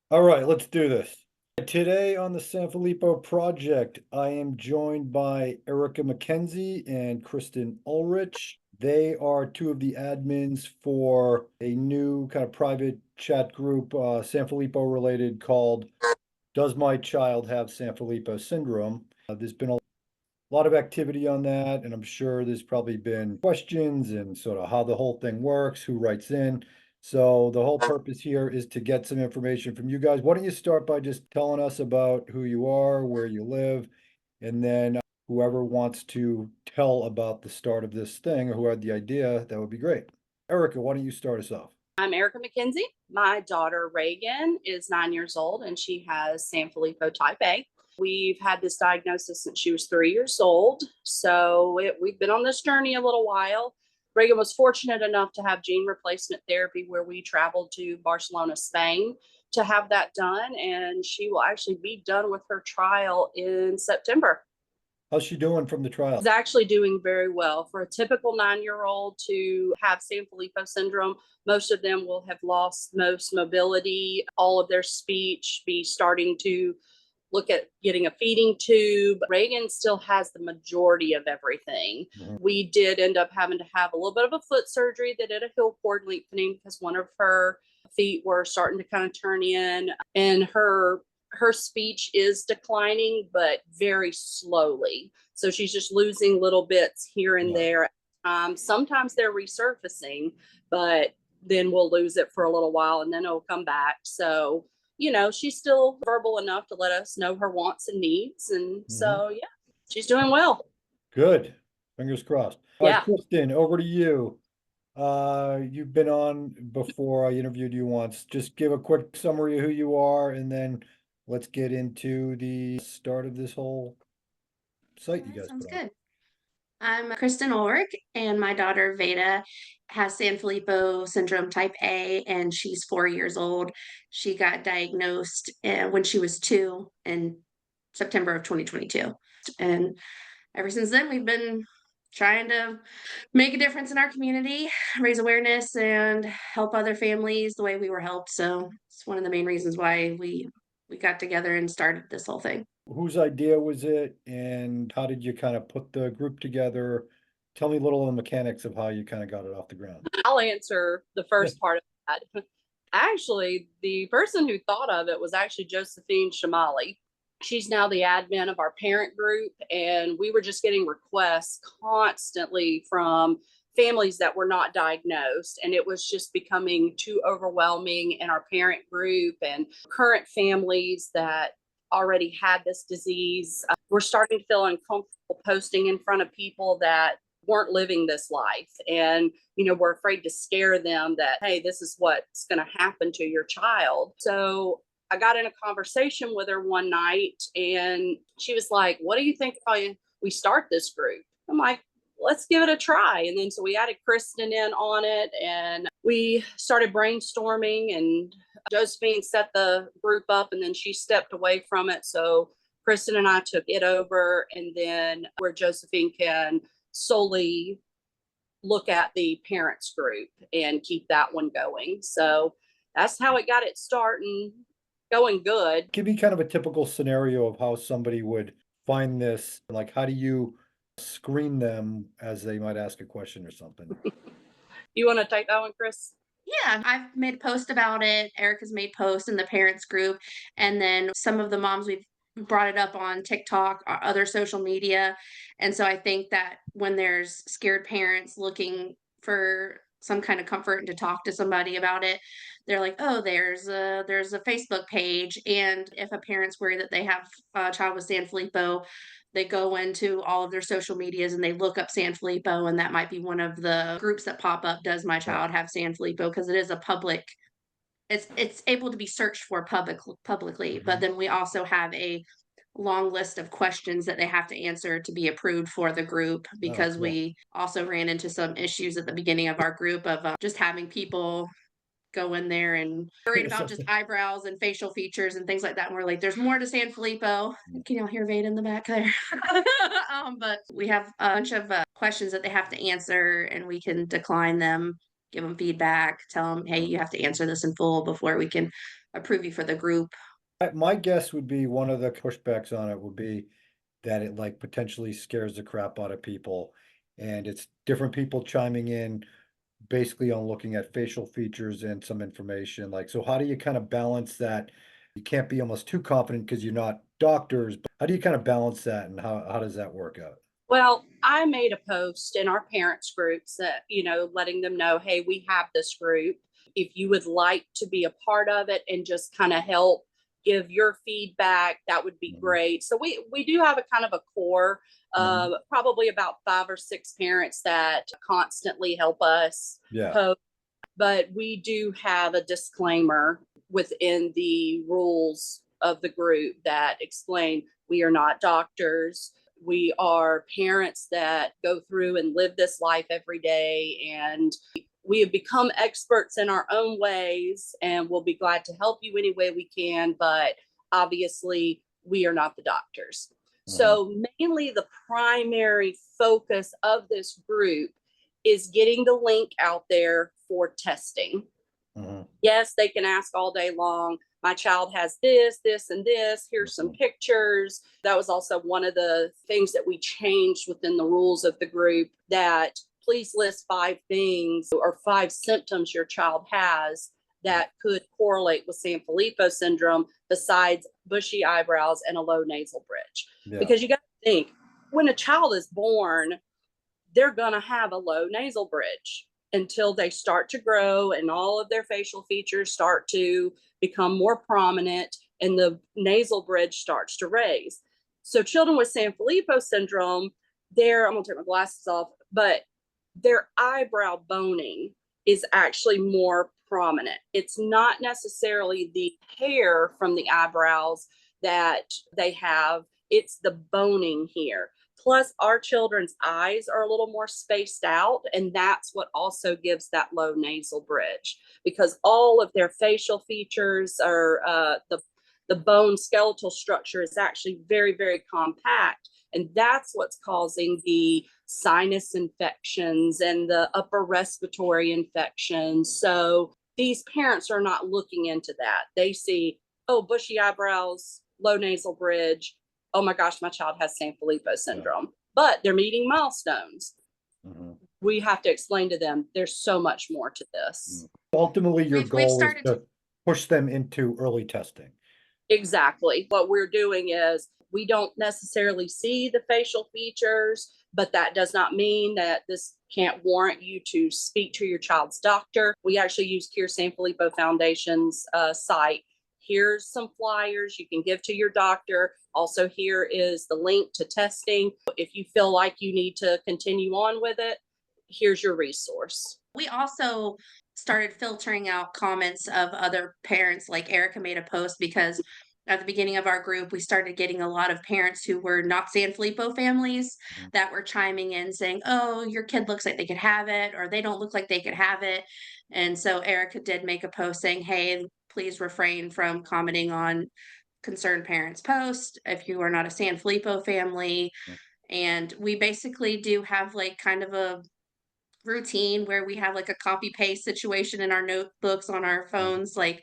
All right, let's do this. Today on the Sanfilippo project, I am joined by Erica McKenzie and Kristen Ulrich. They are two of the admins for a new kind of private chat group, Sanfilippo related, called Does My Child Have Sanfilippo Syndrome? There's been a lot of activity on that, and I'm sure there's probably been questions and sort of how the whole thing works, who writes in. So the whole purpose here is to get some information from you guys. Why don't you start by just telling us about who you are, where you live, and then whoever wants to tell about the start of this thing or who had the idea, that would be great. Erica, why don't you start us off? I'm Erica McKenzie. My daughter Reagan is 9 years old and she has Sanfilippo type A. We've had this diagnosis since she was 3 years old. We've been on this journey a little while. Reagan was fortunate enough to have gene replacement therapy where we traveled to Barcelona, Spain to have that done. And she will actually be done with her trial in September. How's she doing from the Is trial? actually doing very well. For a typical 9-year-old to have Sanfilippo syndrome, most of them will have lost most mobility, all of their speech, be starting to look at getting a feeding tube. Reagan still has the majority of everything. Mhm. We did end up having to have a little bit of a foot surgery that did a heel cord lengthening because one of her feet were starting to kind of turn in, and her speech is declining, but very slowly. So she's just losing little bits here and Right. there. Sometimes they're resurfacing, but then we'll lose it for a little while and then it'll come back. So, she's still verbal enough to let us know her wants and needs. And Mhm. so, yeah, she's doing well. Good. Fingers crossed. All right, Yeah. Kristen, over to you. You've been on before. I interviewed you once. Just give a quick summary of who you are, and then let's get into the start of this whole All site you right, guys sounds put up. good. I'm Kristen Ulrich, and my daughter Veda has Sanfilippo syndrome type A, and she's 4 years old. She got diagnosed when she was 2 in September of 2022. And ever since then, we've been trying to make a difference in our community, raise awareness, and help other families the way we were helped. So it's one of the main reasons why we got together and started this whole thing. Whose idea was it, and how did you kind of put the group together? Tell me a little of the mechanics of how you kind of got it off the ground. I'll answer the first part of that. Actually, the person who thought of it was actually Josephine Shamali. She's now the admin of our parent group, and we were just getting requests constantly from families that were not diagnosed, and it was just becoming too overwhelming in our parent group and current families that already had this disease. We're starting to feel uncomfortable posting in front of people that weren't living this life, and we're afraid to scare them that, hey, this is what's going to happen to your child. So I got in a conversation with her one night and she was like, what do you think if we start this group? I'm like, let's give it a try. And then so we added Kristen in on it and we started brainstorming, and Josephine set the group up and then she stepped away from it. So Kristen and I took it over, and then where Josephine can solely look at the parents group and keep that one going. So that's how it got it starting, going good. Give me kind of a typical scenario of how somebody would find this. Like, how do you screen them as they might ask a question or something? You want to take that one, Chris? Yeah, I've made a post about it. Erica's made posts in the parents group, and then some of the moms we've brought it up on TikTok or other social media. And so I think that when there's scared parents looking for some kind of comfort and to talk to somebody about it, they're like, "Oh, there's a Facebook page." And if a parent's worried that they have a child with Sanfilippo, they go into all of their social medias and they look up Sanfilippo, and that might be one of the groups that pop up. Does my Right. child have Sanfilippo? Because it is a public. It's able to be searched for publicly, but Mhm. then we also have a long list of questions that they have to answer to be approved for the group, Oh, because cool. we also ran into some issues at the beginning of our group of just having people go in there and worried about just Something. eyebrows and facial features and things like that. And we're like, there's more to Sanfilippo. Can y'all hear Vade in the back there? But we have a bunch of questions that they have to answer, and we can decline them, give them feedback, tell them, hey, you have to answer this in full before we can approve you for the group. My guess would be one of the pushbacks on it would be that it like potentially scares the crap out of people. And it's different people chiming in basically on looking at facial features and some information. Like, so how do you kind of balance that? You can't be almost too confident because you're not doctors, but how do you kind of balance that and how does that work out? Well, I made a post in our parents groups that, letting them know, hey, we have this group. If you would like to be a part of it and just kind of help give your feedback, that would be Mhm. great. So we do have a kind of a core Mhm. of probably about 5 or 6 parents that constantly help us Yeah. post, but we do have a disclaimer within the rules of the group that explain we are not doctors. We are parents that go through and live this life every day, and we have become experts in our own ways, and we'll be glad to help you any way we can. But obviously, we are not the doctors. Mhm. So, mainly the primary focus of this group is getting the link out there for testing. Mhm. Yes, they can ask all day long, my child has this, this, and this. Here's some Mhm. pictures. That was also one of the things that we changed within the rules of the group, that please list 5 things or 5 symptoms your child has that could correlate with Sanfilippo syndrome besides bushy eyebrows and a low nasal bridge. Yeah. Because you got to think, when a child is born, they're going to have a low nasal bridge until they start to grow and all of their facial features start to become more prominent and the nasal bridge starts to raise. So children with Sanfilippo syndrome, I'm going to take my glasses off, but their eyebrow boning is actually more prominent. It's not necessarily the hair from the eyebrows that they have, it's the boning here. Plus, our children's eyes are a little more spaced out, and that's what also gives that low nasal bridge, because all of their facial features are the bone skeletal structure is actually very, very compact, and that's what's causing the sinus infections and the upper respiratory infections. So these parents are not looking into that. They see, oh, bushy eyebrows, low nasal bridge. Oh my gosh, my child has Sanfilippo Yeah. syndrome. But they're meeting milestones. Mhm. We have to explain to them there's so much more to this. Ultimately, your We've goal is started to push them into early testing. Exactly. What we're doing is we don't necessarily see the facial features, but that does not mean that this can't warrant you to speak to your child's doctor. We actually use Cure Sanfilippo Foundation's site. Here's some flyers you can give to your doctor. Also, here is the link to testing. If you feel like you need to continue on with it, here's your resource. We also started filtering out comments of other parents, like Erica made a post because at the beginning of our group, we started getting a lot of parents who were not Sanfilippo families Mhm. that were chiming in saying, "Oh, your kid looks like they could have it," or "They don't look like they could have it." And so Erica did make a post saying, "Hey, please refrain from commenting on concerned parents' post if you are not a Sanfilippo family." And we basically do have like kind of a routine where we have like a copy paste situation in our notebooks on our Mhm. phones. Like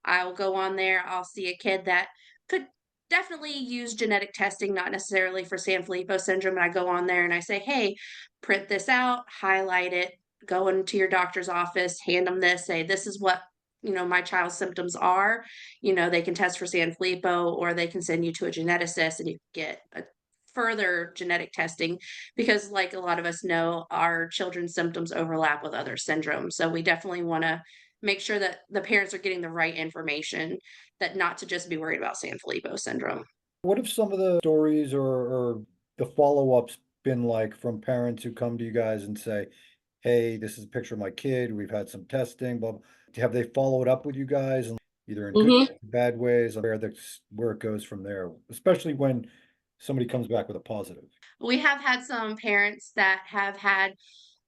I'll go on there, I'll see a kid that could definitely use genetic testing, not necessarily for Sanfilippo syndrome. And I go on there and I say, hey, print this out, highlight it, go into your doctor's office, hand them this, say, this is what my child's symptoms are. They can test for Sanfilippo or they can send you to a geneticist and you get a further genetic testing because like a lot of us know our children's symptoms overlap with other syndromes, so we definitely want to make sure that the parents are getting the right information, that not to just be worried about Sanfilippo syndrome. What have some of the stories or the follow-ups been like from parents who come to you guys and say, hey, this is a picture of my kid. We've had some testing, but have they followed up with you guys and either in good Mhm. or bad ways, where it goes from there, especially when somebody comes back with a positive? We have had some parents that have had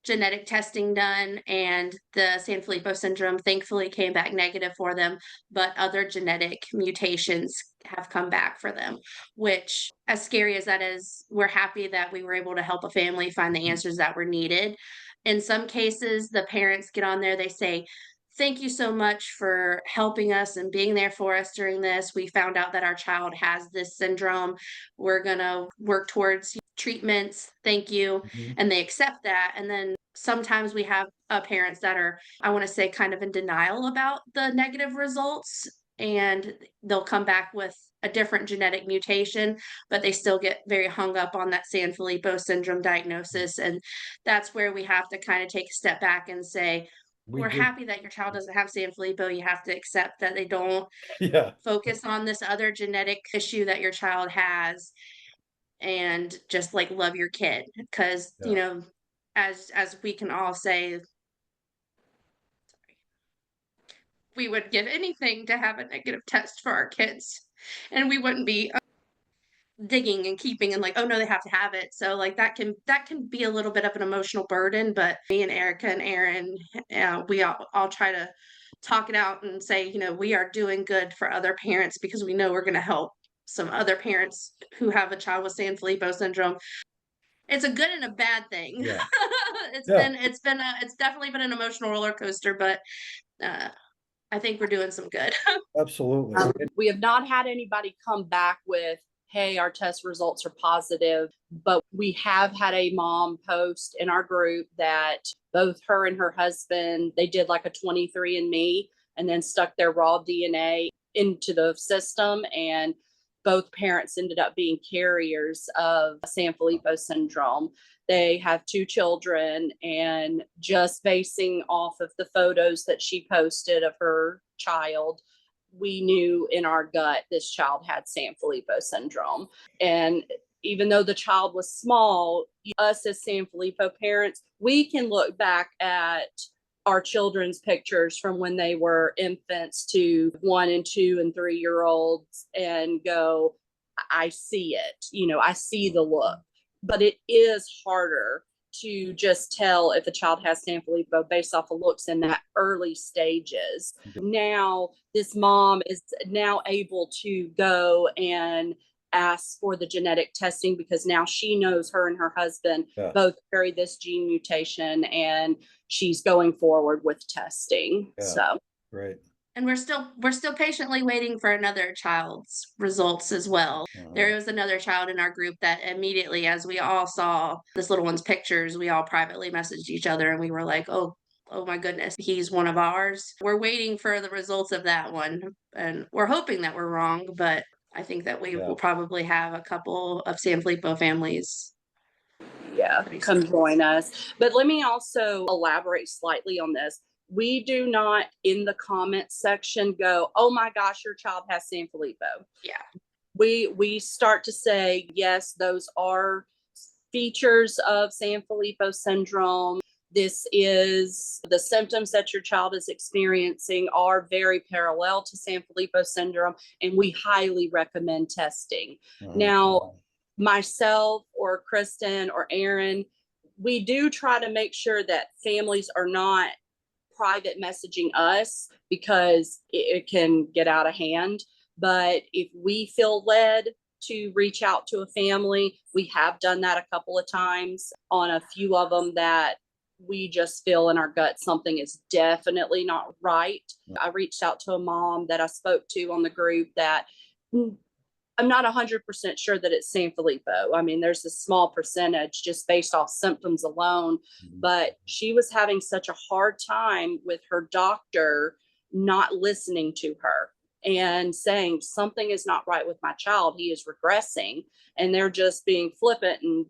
genetic testing done and the Sanfilippo syndrome thankfully came back negative for them, but other genetic mutations have come back for them, which, as scary as that is, we're happy that we were able to help a family find the answers that were needed. In some cases, the parents get on there, they say, thank you so much for helping us and being there for us during this. We found out that our child has this syndrome. We're going to work towards treatments. Thank you. Mhm. And they accept that. And then sometimes we have parents that are, I want to say, kind of in denial about the negative results. And they'll come back with a different genetic mutation, but they still get very hung up on that Sanfilippo syndrome diagnosis. And that's where we have to kind of take a step back and say, We we're did. happy that your child doesn't have Sanfilippo. You have to accept that they don't. Yeah. Focus on this other genetic issue that your child has, and just like love your kid, because Yeah. as we can all say, we would give anything to have a negative test for our kids, and we wouldn't be digging and keeping and like, oh no, they have to have it. So like that can be a little bit of an emotional burden. But me and Erica and Aaron, we all try to talk it out and say, we are doing good for other parents, because we know we're going to help some other parents who have a child with Sanfilippo syndrome. It's a good and a bad thing. Yeah. it's Yeah. been it's definitely been an emotional roller coaster, but I think we're doing some good. Absolutely. We have not had anybody come back with, hey, our test results are positive, but we have had a mom post in our group that both her and her husband, they did like a 23andMe and then stuck their raw DNA into the system, and both parents ended up being carriers of Sanfilippo syndrome. They have 2 children, and just basing off of the photos that she posted of her child, we knew in our gut this child had Sanfilippo syndrome. And even though the child was small, us as Sanfilippo parents, we can look back at our children's pictures from when they were infants to 1 and 2 and 3-year olds and go, I see it, I see the look. But it is harder to just tell if a child has Sanfilippo based off of looks in that early stages. Now, this mom is now able to go and ask for the genetic testing, because now she knows her and her husband Yeah. both carry this gene mutation, and she's going forward with testing. Yeah. So Great. And we're still patiently waiting for another child's results as well. There was another child in our group that immediately, as we all saw this little one's pictures, we all privately messaged each other and we were like, oh my goodness, he's one of ours. We're waiting for the results of that one, and we're hoping that we're wrong, but I think that we Yeah. will probably have a couple of Sanfilippo families. Yeah, come join us. But let me also elaborate slightly on this. We do not in the comments section go, oh my gosh, your child has Sanfilippo. Yeah. We start to say, yes, those are features of Sanfilippo syndrome. This is the symptoms that your child is experiencing are very parallel to Sanfilippo syndrome, and we highly recommend testing. Now, myself or Kristen or Aaron, we do try to make sure that families are not private messaging us, because it can get out of hand. But if we feel led to reach out to a family, we have done that a couple of times on a few of them that we just feel in our gut something is definitely not right. I reached out to a mom that I spoke to on the group that I'm not 100% sure that it's Sanfilippo. I mean, there's a small percentage just based off symptoms alone, but she was having such a hard time with her doctor not listening to her and saying something is not right with my child. He is regressing, and they're just being flippant and,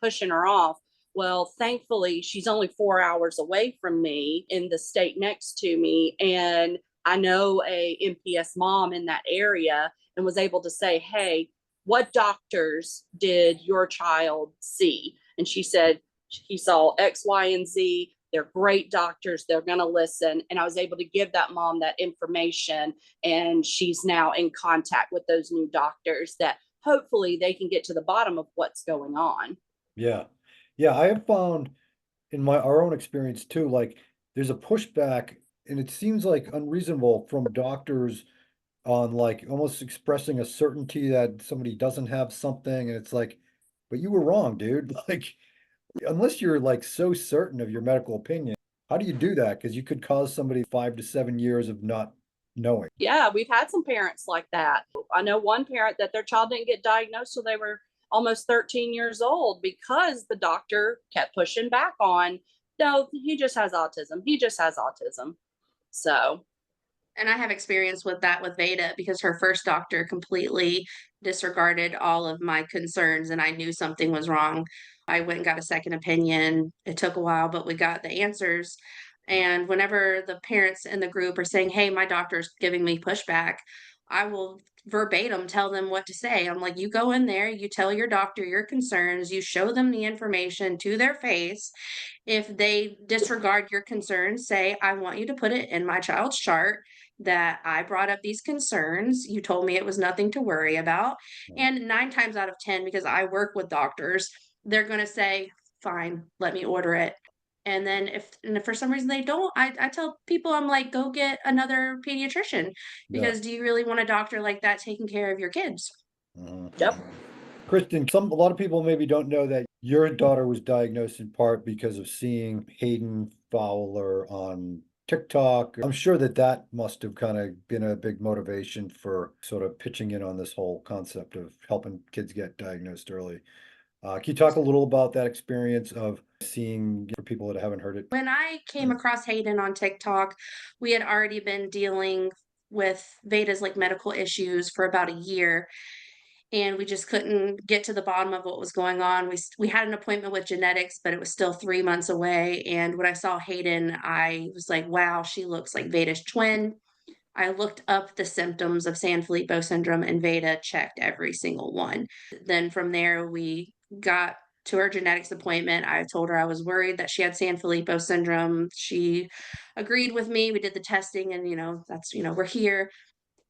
pushing her off. Well, thankfully, she's only 4 hours away from me in the state next to me. And I know a MPS mom in that area, and was able to say, hey, what doctors did your child see? And she said, he saw X, Y, and Z. They're great doctors. They're going to listen. And I was able to give that mom that information. And she's now in contact with those new doctors that hopefully they can get to the bottom of what's going on. Yeah. Yeah. I have found in our own experience too, like there's a pushback, and it seems like unreasonable from doctors on like almost expressing a certainty that somebody doesn't have something, and it's like, but you were wrong, dude. Like, unless you're like so certain of your medical opinion, How do you do that? Because you could cause somebody 5 to 7 years of not knowing. Yeah, we've had some parents like that. I know one parent that their child didn't get diagnosed till they were almost 13 years old because the doctor kept pushing back on, no, he just has autism. He just has autism. So, And I have experience with that with Veda because her first doctor completely disregarded all of my concerns and I knew something was wrong. I went and got a second opinion. It took a while, but we got the answers. And whenever the parents in the group are saying, "Hey, my doctor's giving me pushback," I will verbatim tell them what to say. I'm like, you go in there, you tell your doctor your concerns, you show them the information to their face. If they disregard your concerns, say, "I want you to put it in my child's chart that I brought up these concerns. You told me it was nothing to worry about." And 9 times out of 10, because I work with doctors, they're going to say, "Fine, let me order it." And then if for some reason they don't, I tell people, I'm like, go get another pediatrician Yeah. because do you really want a doctor like that taking care of your kids? yep. Kristen, a lot of people maybe don't know that your daughter was diagnosed in part because of seeing Hayden Fowler on TikTok. I'm sure that must have kind of been a big motivation for sort of pitching in on this whole concept of helping kids get diagnosed early. Can you talk a little about that experience of seeing, for people that haven't heard it? When I came across Hayden on TikTok, we had already been dealing with Veda's like medical issues for about a year, and we just couldn't get to the bottom of what was going on. We had an appointment with genetics, but it was still 3 months away. And when I saw Hayden, I was like, "Wow, she looks like Veda's twin." I looked up the symptoms of Sanfilippo syndrome, and Veda checked every single one. Then from there, we got to her genetics appointment. I told her I was worried that she had Sanfilippo syndrome. She agreed with me. We did the testing, and that's we're here.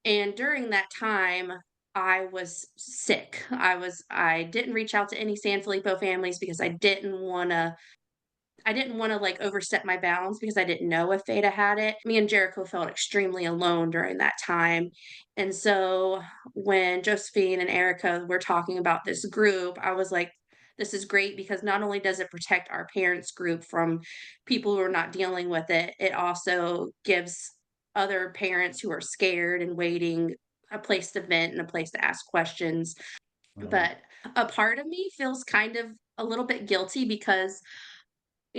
And during that time, I was sick. I didn't reach out to any Sanfilippo families because I didn't want to like overstep my bounds because I didn't know if Veda had it. Me and Jericho felt extremely alone during that time. And so when Josephine and Erica were talking about this group, I was like, this is great because not only does it protect our parents group from people who are not dealing with it, it also gives other parents who are scared and waiting a place to vent and a place to ask questions. Mhm. But a part of me feels kind of a little bit guilty because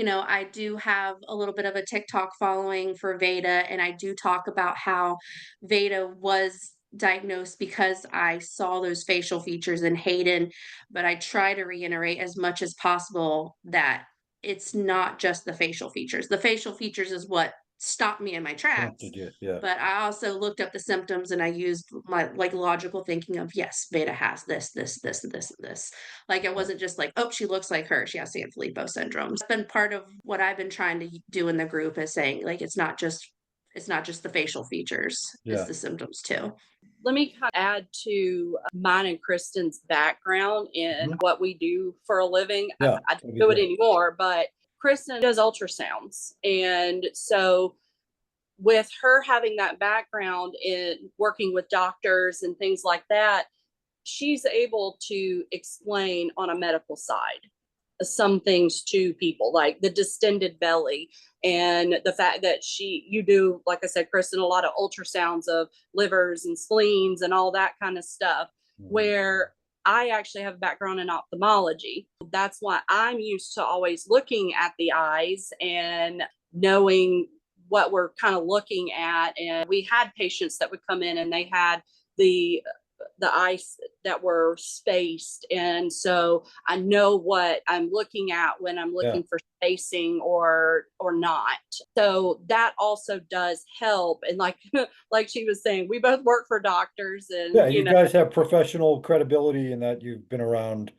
I do have a little bit of a TikTok following for Veda, and I do talk about how Veda was diagnosed because I saw those facial features in Hayden, but I try to reiterate as much as possible that it's not just the facial features. The facial features is what stopped me in my tracks. Prompted you, yeah. But I also looked up the symptoms and I used my like logical thinking of yes, Veda has this, this, this, and this, and this. Like it wasn't just like, oh, she looks like her. She has Sanfilippo syndrome. It's been part of what I've been trying to do in the group is saying like it's not just the facial features, it's Yeah. the symptoms too. Let me kind of add to mine and Kristen's background in Mhm. what we do for a living. Yeah, I that'd don't be do it great. anymore, but Kristen does ultrasounds. And so with her having that background in working with doctors and things like that, she's able to explain on a medical side some things to people, like the distended belly and the fact that you do, like I said, Kristen, a lot of ultrasounds of livers and spleens and all that kind of stuff, Mhm. where I actually have a background in ophthalmology. That's why I'm used to always looking at the eyes and knowing what we're kind of looking at. And we had patients that would come in and they had the eyes that were spaced, and so I know what I'm looking at when I'm Yeah. looking for spacing or not. So that also does help. And like like she was saying, we both work for doctors, Yeah, and you guys have professional credibility in that you've been around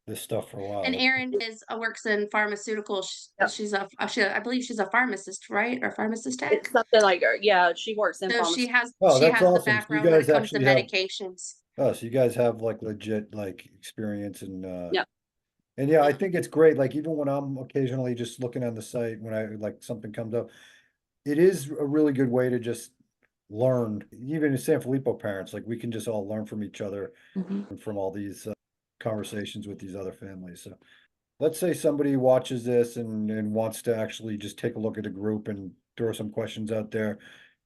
this stuff for a while. And Erin is works in pharmaceutical. yep, I believe she's a pharmacist, right? Or pharmacist tech. it's something like yeah, she works in So she pharmacy. has Oh, she that's has the awesome. So you background when guys it comes to actually have, medications. oh, so you guys have like legit like experience Yeah. and yeah, I think it's great. Like even when I'm occasionally just looking on the site when I like something comes up, it is a really good way to just learn. Even as Sanfilippo parents, like we can just all learn from each other Mhm. and from all these conversations with these other families. So let's say somebody watches this and wants to actually just take a look at a group and throw some questions out there.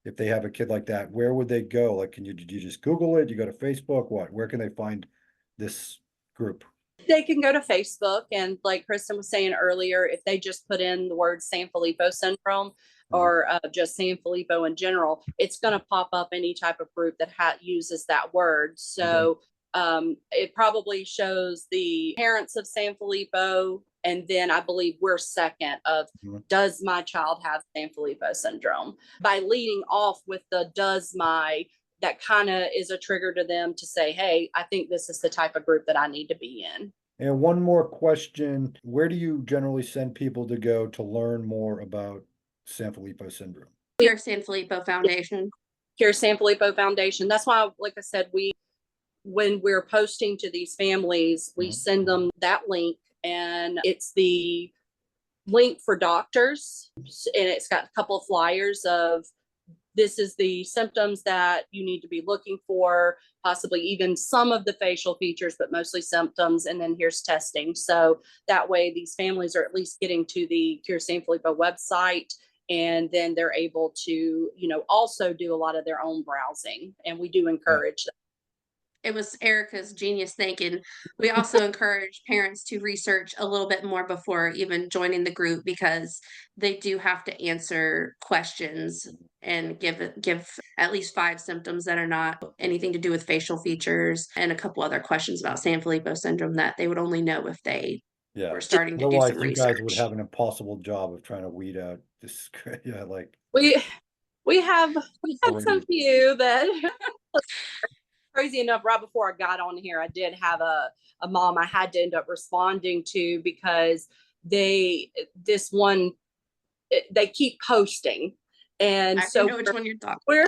If they have a kid like that, where would they go? Like, did you just Google it? You go to Facebook? What? Where can they find this group? They can go to Facebook, and like Kristen was saying earlier, if they just put in the word Sanfilippo syndrome or just Sanfilippo in general, it's going to pop up any type of group that uses that word. So it probably shows the parents of Sanfilippo, and then I believe we're second of does my child have Sanfilippo syndrome? By leading off with the does my, that kind of is a trigger to them to say, hey, I think this is the type of group that I need to be in. And one more question, where do you generally send people to go to learn more about Sanfilippo syndrome? Cure Sanfilippo Foundation. Cure Sanfilippo Foundation. That's why, like I said, when we're posting to these families, we send them that link, and it's the link for doctors, and it's got a couple of flyers of this is the symptoms that you need to be looking for, possibly even some of the facial features, but mostly symptoms. And then here's testing. So that way these families are at least getting to the Cure Sanfilippo website, and then they're able to, also do a lot of their own browsing. And we do encourage that. It was Erica's genius thinking. We also encourage parents to research a little bit more before even joining the group, because they do have to answer questions and give at least 5 symptoms that are not anything to do with facial features, and a couple other questions about Sanfilippo syndrome that they would only know if they were starting to do Otherwise, some you research. guys would have an impossible job of trying to weed out this. Yeah, like We have some few that crazy enough, right before I got on here, I did have a mom I had to end up responding to, because they keep posting. And so know which one you're talking.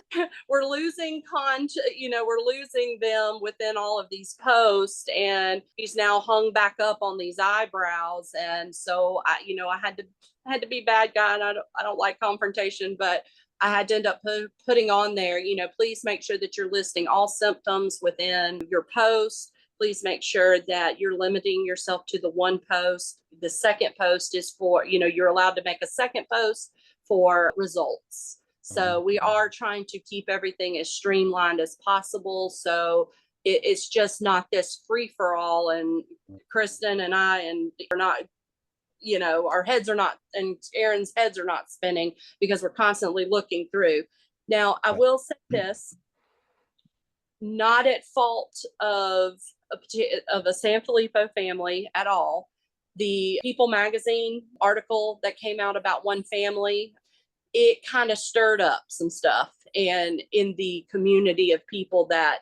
We're losing we're losing them within all of these posts, and he's now hung back up on these eyebrows. And so I had to be bad guy, and I don't like confrontation, but I had to end up putting on there, please make sure that you're listing all symptoms within your post. Please make sure that you're limiting yourself to the one post. The second post is for, you're allowed to make a second post for results. So we are trying to keep everything as streamlined as possible. So it's just not this free for all. And Kristen and I, and we're not, our heads are not, and Aaron's heads are not spinning, because we're constantly looking through. Now, I will say this, not at fault of a Sanfilippo family at all. The People magazine article that came out about one family, it kind of stirred up some stuff, and in the community of people that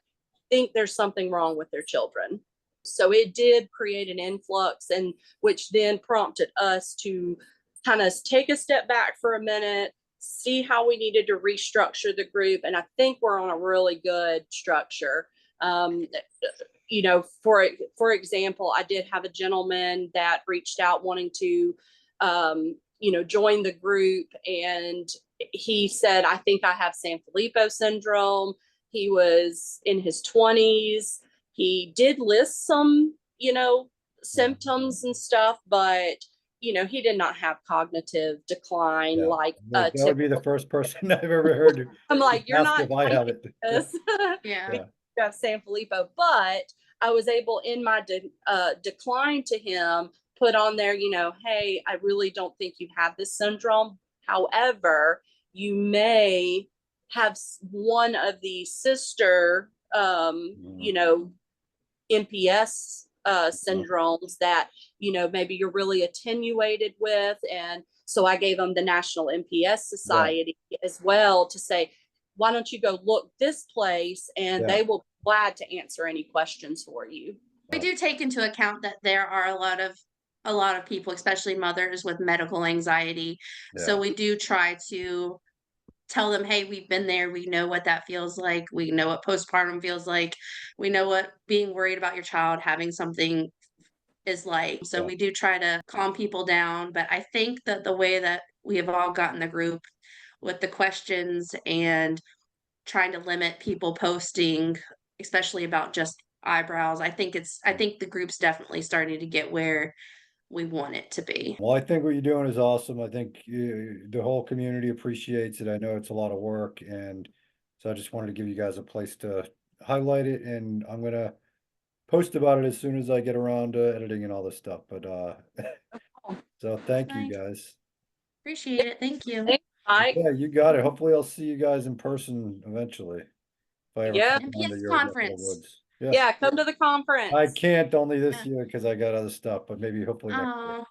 think there's something wrong with their children. So it did create an influx, and which then prompted us to kind of take a step back for a minute, see how we needed to restructure the group. And I think we're on a really good structure. For example, I did have a gentleman that reached out wanting to, join the group, and he said, I think I have Sanfilippo syndrome. He was in his 20s. He did list some, symptoms and stuff, but, he did not have cognitive decline like that would be the first person I've ever heard. I'm like, you're not if I have it. Yeah. You have Sanfilippo, but I was able, in my decline to him, put on there, hey, I really don't think you have this syndrome. However, you may have one of the sister, NPS syndromes that, maybe you're really attenuated with. And so I gave them the National NPS Society as well, to say, why don't you go look this place, and they will be glad to answer any questions for you. We do take into account that there are a lot of people, especially mothers, with medical anxiety. So we do try to tell them, hey, we've been there. We know what that feels like. We know what postpartum feels like. We know what being worried about your child having something is like. So we do try to calm people down. But I think that the way that we have all gotten the group with the questions and trying to limit people posting, especially about just eyebrows, I think the group's definitely starting to get where we want it to be. Well, I think what you're doing is awesome. I think the whole community appreciates it. I know it's a lot of work, and so I just wanted to give you guys a place to highlight it, and I'm gonna post about it as soon as I get around to editing and all this stuff. But so thank you Nice. guys. Appreciate it. Thank you. Thanks, Mike. Yeah, you got it. Hopefully I'll see you guys in person eventually. If I ever Yeah. come down to NPS your neck of the conference. woods. Yeah, come to the conference. I can't only this Yeah. year because I got other stuff, but maybe hopefully next year. Oh,